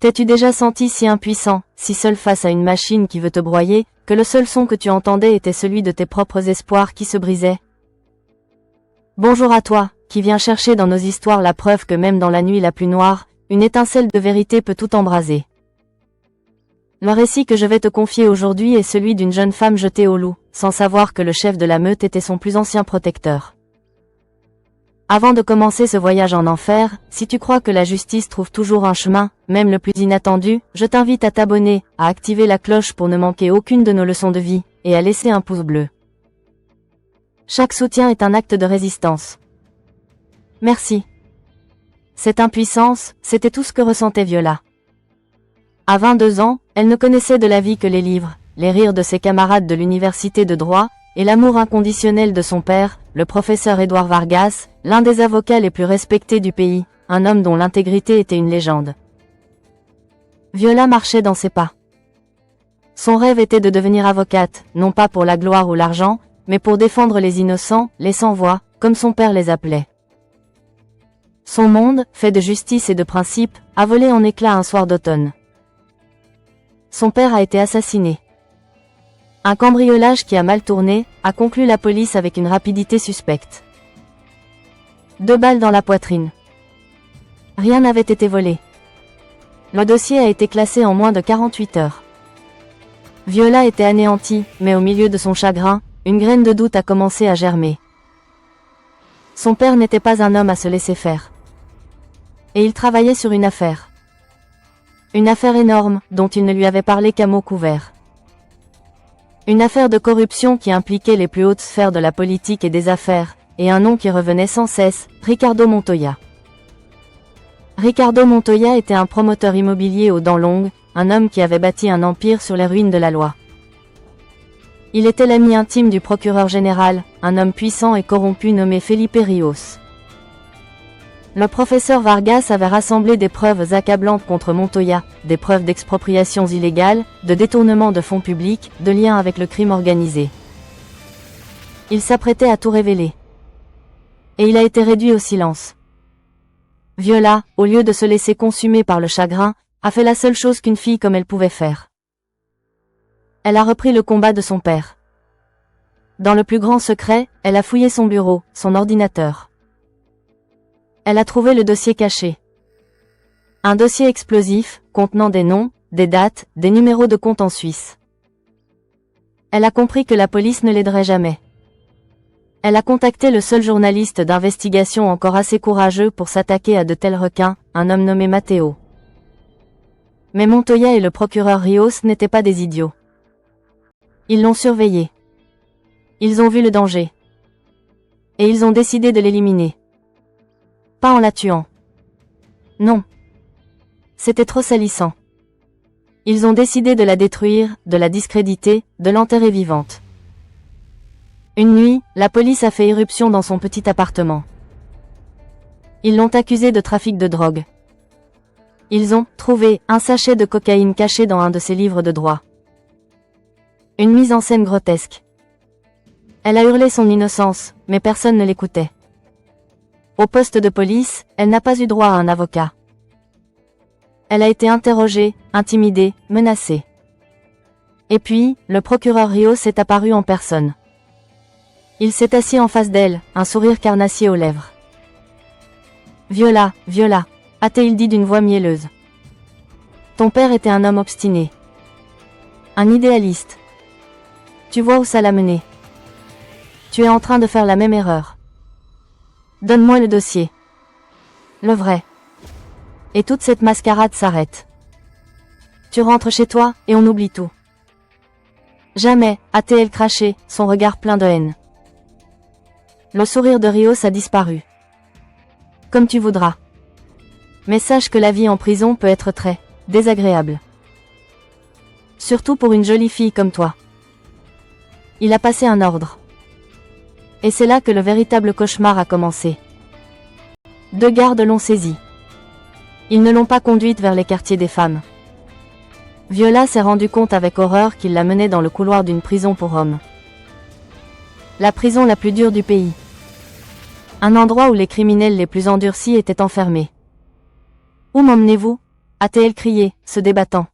T'es-tu déjà senti si impuissant, si seul face à une machine qui veut te broyer, que le seul son que tu entendais était celui de tes propres espoirs qui se brisaient? Bonjour à toi, qui viens chercher dans nos histoires la preuve que même dans la nuit la plus noire, une étincelle de vérité peut tout embraser. Le récit que je vais te confier aujourd'hui est celui d'une jeune femme jetée au loup, sans savoir que le chef de la meute était son plus ancien protecteur. Avant de commencer ce voyage en enfer, si tu crois que la justice trouve toujours un chemin, même le plus inattendu, je t'invite à t'abonner, à activer la cloche pour ne manquer aucune de nos leçons de vie, et à laisser un pouce bleu. Chaque soutien est un acte de résistance. Merci. Cette impuissance, c'était tout ce que ressentait Viola. À 22 ans, elle ne connaissait de la vie que les livres, les rires de ses camarades de l'université de droit, et l'amour inconditionnel de son père, le professeur Édouard Vargas, l'un des avocats les plus respectés du pays, un homme dont l'intégrité était une légende. Viola marchait dans ses pas. Son rêve était de devenir avocate, non pas pour la gloire ou l'argent, mais pour défendre les innocents, les sans-voix, comme son père les appelait. Son monde, fait de justice et de principes, a volé en éclats un soir d'automne. Son père a été assassiné. Un cambriolage qui a mal tourné, a conclu la police avec une rapidité suspecte. 2 balles dans la poitrine. Rien n'avait été volé. Le dossier a été classé en moins de 48 heures. Viola était anéantie, mais au milieu de son chagrin, une graine de doute a commencé à germer. Son père n'était pas un homme à se laisser faire. Et il travaillait sur une affaire. Une affaire énorme, dont il ne lui avait parlé qu'à mots couverts. Une affaire de corruption qui impliquait les plus hautes sphères de la politique et des affaires, et un nom qui revenait sans cesse, Ricardo Montoya. Ricardo Montoya était un promoteur immobilier aux dents longues, un homme qui avait bâti un empire sur les ruines de la loi. Il était l'ami intime du procureur général, un homme puissant et corrompu nommé Felipe Rios. Le professeur Vargas avait rassemblé des preuves accablantes contre Montoya, des preuves d'expropriations illégales, de détournement de fonds publics, de liens avec le crime organisé. Il s'apprêtait à tout révéler. Et il a été réduit au silence. Viola, au lieu de se laisser consumer par le chagrin, a fait la seule chose qu'une fille comme elle pouvait faire. Elle a repris le combat de son père. Dans le plus grand secret, elle a fouillé son bureau, son ordinateur. Elle a trouvé le dossier caché. Un dossier explosif, contenant des noms, des dates, des numéros de compte en Suisse. Elle a compris que la police ne l'aiderait jamais. Elle a contacté le seul journaliste d'investigation encore assez courageux pour s'attaquer à de tels requins, un homme nommé Matteo. Mais Montoya et le procureur Rios n'étaient pas des idiots. Ils l'ont surveillé. Ils ont vu le danger. Et ils ont décidé de l'éliminer. Pas en la tuant. Non. C'était trop salissant. Ils ont décidé de la détruire, de la discréditer, de l'enterrer vivante. Une nuit, la police a fait irruption dans son petit appartement. Ils l'ont accusée de trafic de drogue. Ils ont trouvé un sachet de cocaïne caché dans un de ses livres de droit. Une mise en scène grotesque. Elle a hurlé son innocence, mais personne ne l'écoutait. Au poste de police, elle n'a pas eu droit à un avocat. Elle a été interrogée, intimidée, menacée. Et puis, le procureur Rios est apparu en personne. Il s'est assis en face d'elle, un sourire carnassier aux lèvres. « Viola, Viola » a-t-il dit d'une voix mielleuse. « Ton père était un homme obstiné. Un idéaliste. Tu vois où ça l'a mené. Tu es en train de faire la même erreur. Donne-moi le dossier. Le vrai. Et toute cette mascarade s'arrête. Tu rentres chez toi, et on oublie tout. » Jamais, a-t-elle craché, son regard plein de haine. Le sourire de Rios a disparu. Comme tu voudras. Mais sache que la vie en prison peut être très désagréable. Surtout pour une jolie fille comme toi. Il a passé un ordre. Et c'est là que le véritable cauchemar a commencé. 2 gardes l'ont saisie. Ils ne l'ont pas conduite vers les quartiers des femmes. Viola s'est rendu compte avec horreur qu'il la menait dans le couloir d'une prison pour hommes. La prison la plus dure du pays. Un endroit où les criminels les plus endurcis étaient enfermés. Où m'emmenez-vous ? a-t-elle crié, se débattant.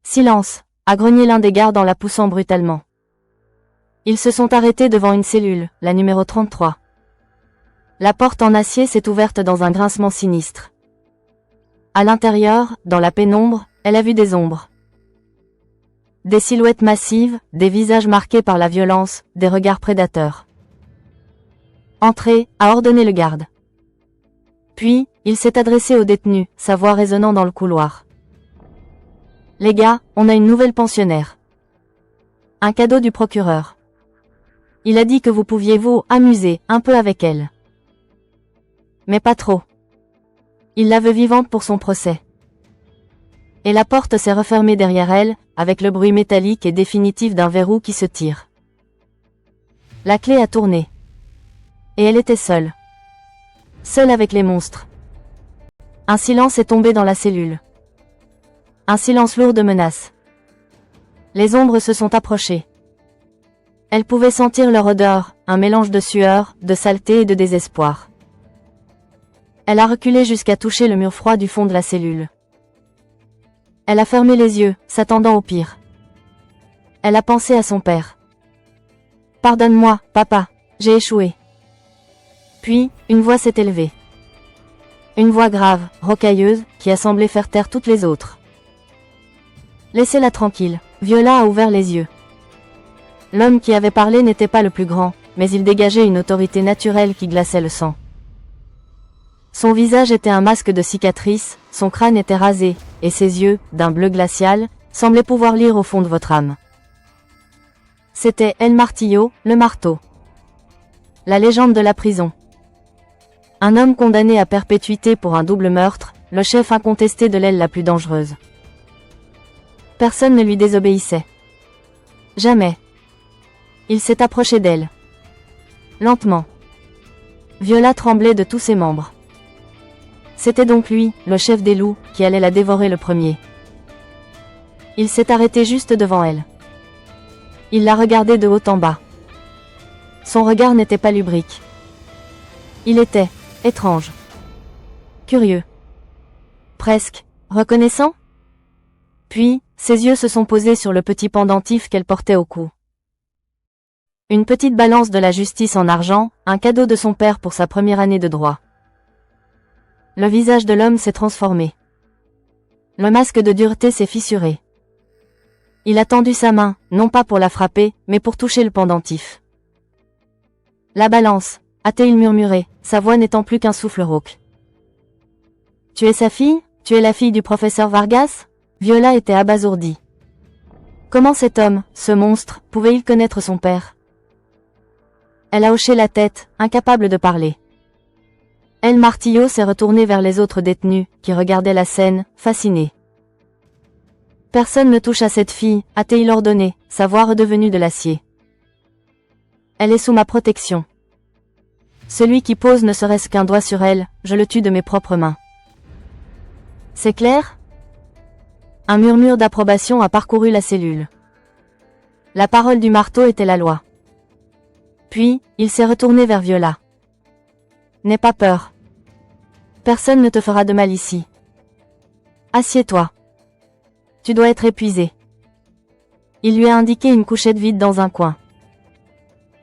Silence, a grogné l'un des gardes en la poussant brutalement. Ils se sont arrêtés devant une cellule, la numéro 33. La porte en acier s'est ouverte dans un grincement sinistre. À l'intérieur, dans la pénombre, elle a vu des ombres. Des silhouettes massives, des visages marqués par la violence, des regards prédateurs. Entrez, a ordonné le garde. Puis, il s'est adressé aux détenus, sa voix résonnant dans le couloir. Les gars, on a une nouvelle pensionnaire. Un cadeau du procureur. Il a dit que vous pouviez vous amuser un peu avec elle. Mais pas trop. Il la veut vivante pour son procès. Et la porte s'est refermée derrière elle, avec le bruit métallique et définitif d'un verrou qui se tire. La clé a tourné. Et elle était seule. Seule avec les monstres. Un silence est tombé dans la cellule. Un silence lourd de menaces. Les ombres se sont approchées. Elle pouvait sentir leur odeur, un mélange de sueur, de saleté et de désespoir. Elle a reculé jusqu'à toucher le mur froid du fond de la cellule. Elle a fermé les yeux, s'attendant au pire. Elle a pensé à son père. « Pardonne-moi, papa, j'ai échoué. » Puis, une voix s'est élevée. Une voix grave, rocailleuse, qui a semblé faire taire toutes les autres. « Laissez-la tranquille. » Viola a ouvert les yeux. L'homme qui avait parlé n'était pas le plus grand, mais il dégageait une autorité naturelle qui glaçait le sang. Son visage était un masque de cicatrices, son crâne était rasé, et ses yeux, d'un bleu glacial, semblaient pouvoir lire au fond de votre âme. C'était El Martillo, le marteau. La légende de la prison. Un homme condamné à perpétuité pour un double meurtre, le chef incontesté de l'aile la plus dangereuse. Personne ne lui désobéissait. Jamais. Il s'est approché d'elle. Lentement. Viola tremblait de tous ses membres. C'était donc lui, le chef des loups, qui allait la dévorer le premier. Il s'est arrêté juste devant elle. Il la regardait de haut en bas. Son regard n'était pas lubrique. Il était étrange. Curieux. Presque reconnaissant. Puis, ses yeux se sont posés sur le petit pendentif qu'elle portait au cou. Une petite balance de la justice en argent, un cadeau de son père pour sa première année de droit. Le visage de l'homme s'est transformé. Le masque de dureté s'est fissuré. Il a tendu sa main, non pas pour la frapper, mais pour toucher le pendentif. La balance, a-t-il murmuré, sa voix n'étant plus qu'un souffle rauque. Tu es sa fille? Tu es la fille du professeur Vargas? Viola était abasourdie. Comment cet homme, ce monstre, pouvait-il connaître son père? Elle a hoché la tête, incapable de parler. El Martillo s'est retourné vers les autres détenus, qui regardaient la scène, fascinés. Personne ne touche à cette fille, a-t-il ordonné, sa voix redevenue de l'acier. Elle est sous ma protection. Celui qui pose ne serait-ce qu'un doigt sur elle, je le tue de mes propres mains. C'est clair? Un murmure d'approbation a parcouru la cellule. La parole du marteau était la loi. Puis, il s'est retourné vers Viola. N'aie pas peur. Personne ne te fera de mal ici. Assieds-toi. Tu dois être épuisé. Il lui a indiqué une couchette vide dans un coin.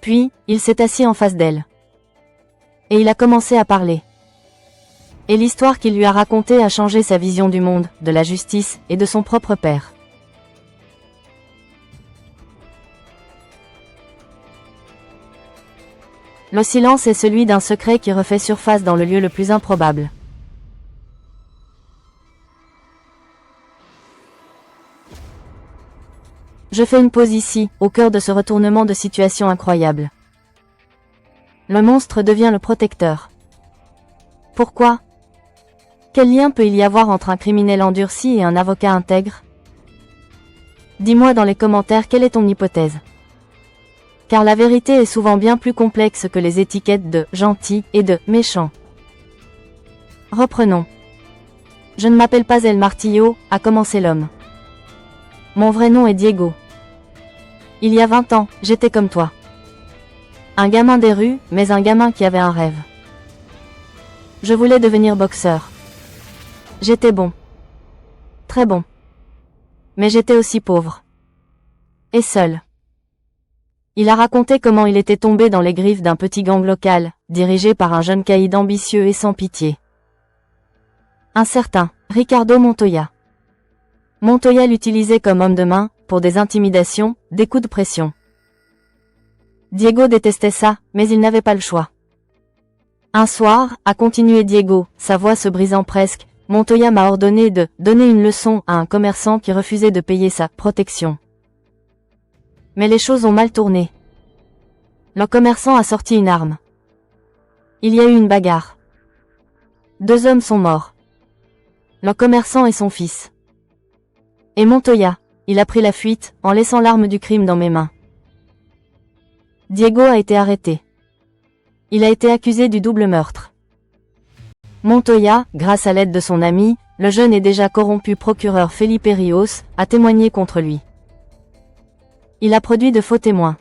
Puis, il s'est assis en face d'elle. Et il a commencé à parler. Et l'histoire qu'il lui a racontée a changé sa vision du monde, de la justice et de son propre père. Le silence est celui d'un secret qui refait surface dans le lieu le plus improbable. Je fais une pause ici, au cœur de ce retournement de situation incroyable. Le monstre devient le protecteur. Pourquoi? Quel lien peut-il y avoir entre un criminel endurci et un avocat intègre? Dis-moi dans les commentaires quelle est ton hypothèse. Car la vérité est souvent bien plus complexe que les étiquettes de « gentil » et de « méchant ». Reprenons. Je ne m'appelle pas El Martillo, a commencé l'homme. Mon vrai nom est Diego. Il y a 20 ans, j'étais comme toi. Un gamin des rues, mais un gamin qui avait un rêve. Je voulais devenir boxeur. J'étais bon. très bon. Mais j'étais aussi pauvre. Et seul. Il a raconté comment il était tombé dans les griffes d'un petit gang local, dirigé par un jeune caïd ambitieux et sans pitié. Un certain Ricardo Montoya. Montoya l'utilisait comme homme de main, pour des intimidations, des coups de pression. Diego détestait ça, mais il n'avait pas le choix. Un soir, a continué Diego, sa voix se brisant presque, Montoya m'a ordonné de donner une leçon à un commerçant qui refusait de payer sa protection. Mais les choses ont mal tourné. Le commerçant a sorti une arme. Il y a eu une bagarre. 2 hommes sont morts. Le commerçant et son fils. Et Montoya, il a pris la fuite, en laissant l'arme du crime dans mes mains. Diego a été arrêté. Il a été accusé du double meurtre. Montoya, grâce à l'aide de son ami, le jeune et déjà corrompu procureur Felipe Rios, a témoigné contre lui. Il a produit de faux témoins.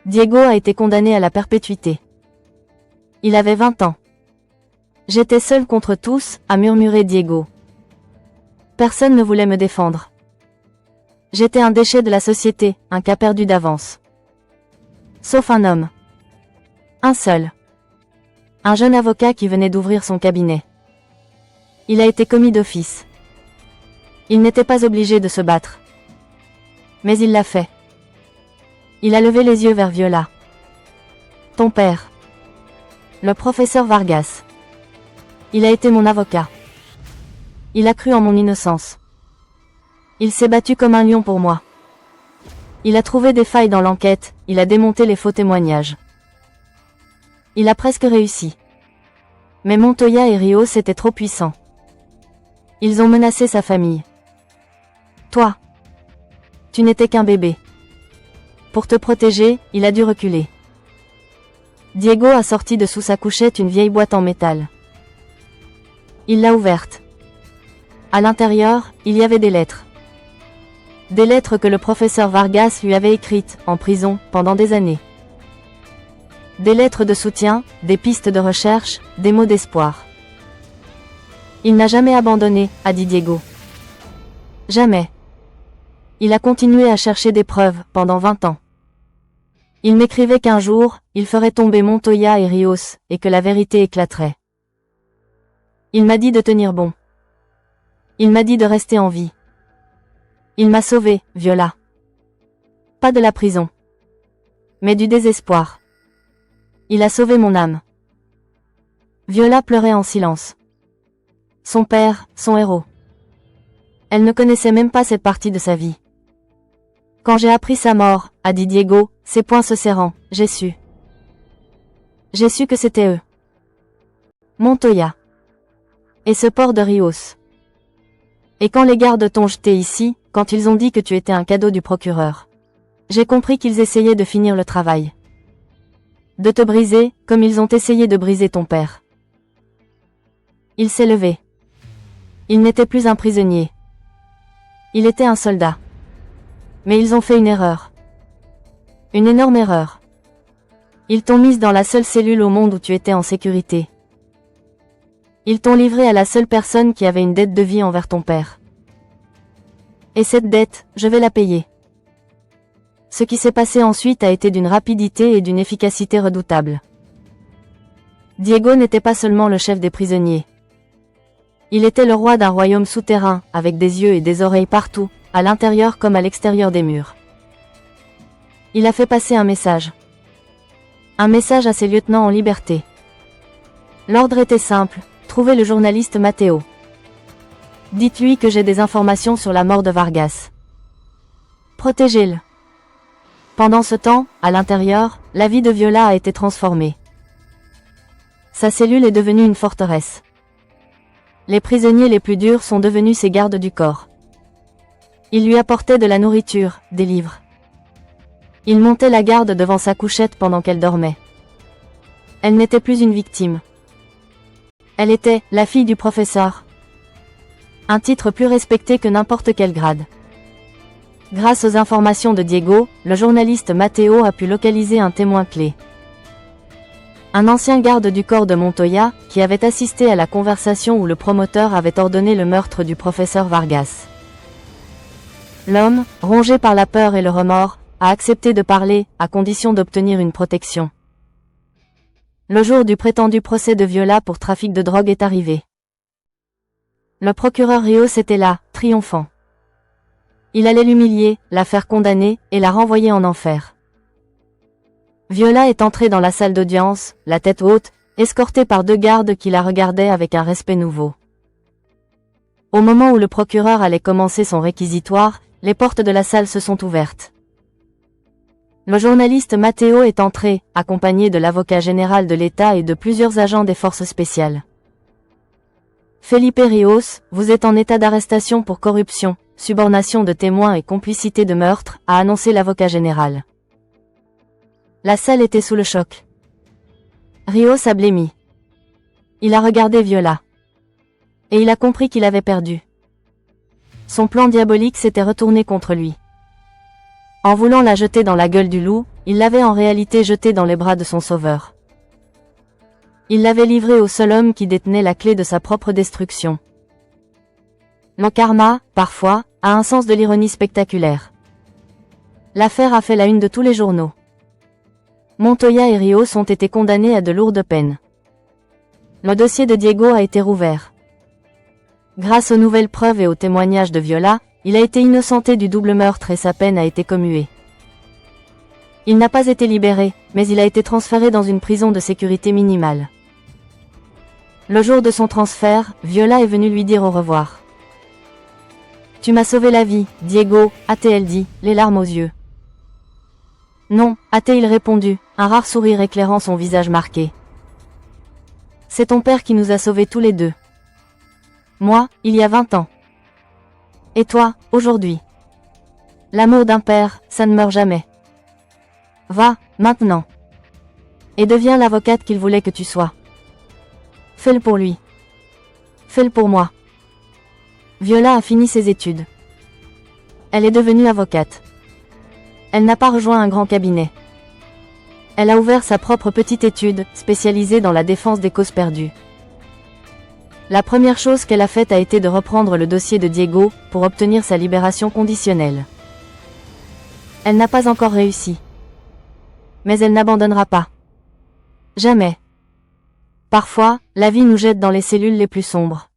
Diego a été condamné à la perpétuité. Il avait 20 ans. J'étais seul contre tous, a murmuré Diego. Personne ne voulait me défendre. J'étais un déchet de la société, un cas perdu d'avance. Sauf un homme. Un seul. Un jeune avocat qui venait d'ouvrir son cabinet. Il a été commis d'office. Il n'était pas obligé de se battre. Mais il l'a fait. Il a levé les yeux vers Viola. Ton père. Le professeur Vargas. Il a été mon avocat. Il a cru en mon innocence. Il s'est battu comme un lion pour moi. Il a trouvé des failles dans l'enquête, il a démonté les faux témoignages. Il a presque réussi. Mais Montoya et Rios étaient trop puissants. Ils ont menacé sa famille. Toi. Tu n'étais qu'un bébé. Pour te protéger, il a dû reculer. Diego a sorti de sous sa couchette une vieille boîte en métal. Il l'a ouverte. À l'intérieur, il y avait des lettres. Des lettres que le professeur Vargas lui avait écrites, en prison, pendant des années. Des lettres de soutien, des pistes de recherche, des mots d'espoir. Il n'a jamais abandonné, a dit Diego. Jamais. Il a continué à chercher des preuves, pendant 20 ans. Il m'écrivait qu'un jour, il ferait tomber Montoya et Rios, et que la vérité éclaterait. Il m'a dit de tenir bon. Il m'a dit de rester en vie. Il m'a sauvé, Viola. Pas de la prison. Mais du désespoir. Il a sauvé mon âme. Viola pleurait en silence. Son père, son héros. Elle ne connaissait même pas cette partie de sa vie. Quand j'ai appris sa mort, a dit Diego, ses poings se serrant, j'ai su. J'ai su que c'était eux. Montoya. Et ce port de Rios. Et quand les gardes t'ont jeté ici, quand ils ont dit que tu étais un cadeau du procureur. J'ai compris qu'ils essayaient de finir le travail. De te briser, comme ils ont essayé de briser ton père. Il s'est levé. Il n'était plus un prisonnier. Il était un soldat. Mais ils ont fait une erreur. Une énorme erreur. Ils t'ont mise dans la seule cellule au monde où tu étais en sécurité. Ils t'ont livré à la seule personne qui avait une dette de vie envers ton père. Et cette dette, je vais la payer. Ce qui s'est passé ensuite a été d'une rapidité et d'une efficacité redoutables. Diego n'était pas seulement le chef des prisonniers. Il était le roi d'un royaume souterrain, avec des yeux et des oreilles partout, à l'intérieur comme à l'extérieur des murs. Il a fait passer un message. Un message à ses lieutenants en liberté. L'ordre était simple, trouvez le journaliste Matteo. Dites-lui que j'ai des informations sur la mort de Vargas. Protégez-le. Pendant ce temps, à l'intérieur, la vie de Viola a été transformée. Sa cellule est devenue une forteresse. Les prisonniers les plus durs sont devenus ses gardes du corps. Ils lui apportaient de la nourriture, des livres. Ils montaient la garde devant sa couchette pendant qu'elle dormait. Elle n'était plus une victime. Elle était la fille du professeur. Un titre plus respecté que n'importe quel grade. Grâce aux informations de Diego, le journaliste Matteo a pu localiser un témoin clé. Un ancien garde du corps de Montoya, qui avait assisté à la conversation où le promoteur avait ordonné le meurtre du professeur Vargas. L'homme, rongé par la peur et le remords, a accepté de parler, à condition d'obtenir une protection. Le jour du prétendu procès de Viola pour trafic de drogue est arrivé. Le procureur Rios était là, triomphant. Il allait l'humilier, la faire condamner, et la renvoyer en enfer. Viola est entrée dans la salle d'audience, la tête haute, escortée par 2 gardes qui la regardaient avec un respect nouveau. Au moment où le procureur allait commencer son réquisitoire, les portes de la salle se sont ouvertes. Le journaliste Matteo est entré, accompagné de l'avocat général de l'État et de plusieurs agents des forces spéciales. Felipe Rios, vous êtes en état d'arrestation pour corruption, subornation de témoins et complicité de meurtre, a annoncé l'avocat général. La salle était sous le choc. Rios a blêmi. Il a regardé Viola. Et il a compris qu'il avait perdu. Son plan diabolique s'était retourné contre lui. En voulant la jeter dans la gueule du loup, il l'avait en réalité jetée dans les bras de son sauveur. Il l'avait livrée au seul homme qui détenait la clé de sa propre destruction. Le karma, parfois, a un sens de l'ironie spectaculaire. L'affaire a fait la une de tous les journaux. Montoya et Rios ont été condamnés à de lourdes peines. Le dossier de Diego a été rouvert. Grâce aux nouvelles preuves et aux témoignages de Viola, il a été innocenté du double meurtre et sa peine a été commuée. Il n'a pas été libéré, mais il a été transféré dans une prison de sécurité minimale. Le jour de son transfert, Viola est venue lui dire au revoir. « Tu m'as sauvé la vie, Diego », a-t-elle dit, les larmes aux yeux. « Non », a-t-il répondu, un rare sourire éclairant son visage marqué. « C'est ton père qui nous a sauvés tous les deux. Moi, il y a 20 ans. Et toi, aujourd'hui. L'amour d'un père, ça ne meurt jamais. Va, maintenant. Et deviens l'avocate qu'il voulait que tu sois. Fais-le pour lui. Fais-le pour moi. » Viola a fini ses études. Elle est devenue avocate. Elle n'a pas rejoint un grand cabinet. Elle a ouvert sa propre petite étude, spécialisée dans la défense des causes perdues. La première chose qu'elle a faite a été de reprendre le dossier de Diego, pour obtenir sa libération conditionnelle. Elle n'a pas encore réussi. Mais elle n'abandonnera pas. Jamais. Parfois, la vie nous jette dans les cellules les plus sombres.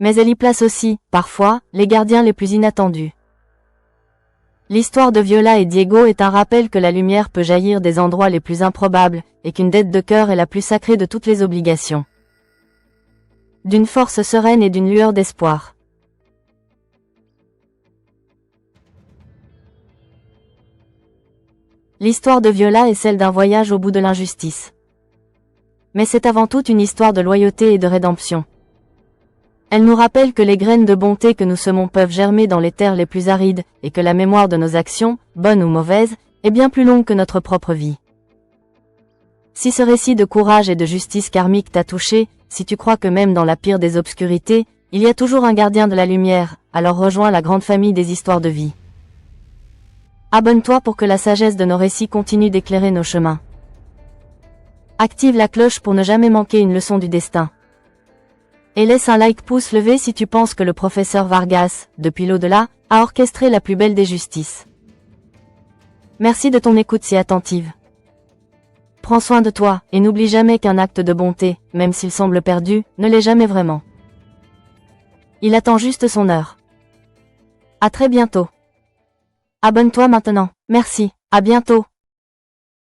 Mais elle y place aussi, parfois, les gardiens les plus inattendus. L'histoire de Viola et Diego est un rappel que la lumière peut jaillir des endroits les plus improbables, et qu'une dette de cœur est la plus sacrée de toutes les obligations. D'une force sereine et d'une lueur d'espoir. L'histoire de Viola est celle d'un voyage au bout de l'injustice. Mais c'est avant tout une histoire de loyauté et de rédemption. Elle nous rappelle que les graines de bonté que nous semons peuvent germer dans les terres les plus arides, et que la mémoire de nos actions, bonnes ou mauvaises, est bien plus longue que notre propre vie. Si ce récit de courage et de justice karmique t'a touché, si tu crois que même dans la pire des obscurités, il y a toujours un gardien de la lumière, alors rejoins la grande famille des histoires de vie. Abonne-toi pour que la sagesse de nos récits continue d'éclairer nos chemins. Active la cloche pour ne jamais manquer une leçon du destin. Et laisse un like pouce levé si tu penses que le professeur Vargas, depuis l'au-delà, a orchestré la plus belle des justices. Merci de ton écoute si attentive. Prends soin de toi, et n'oublie jamais qu'un acte de bonté, même s'il semble perdu, ne l'est jamais vraiment. Il attend juste son heure. À très bientôt. Abonne-toi maintenant. Merci. À bientôt.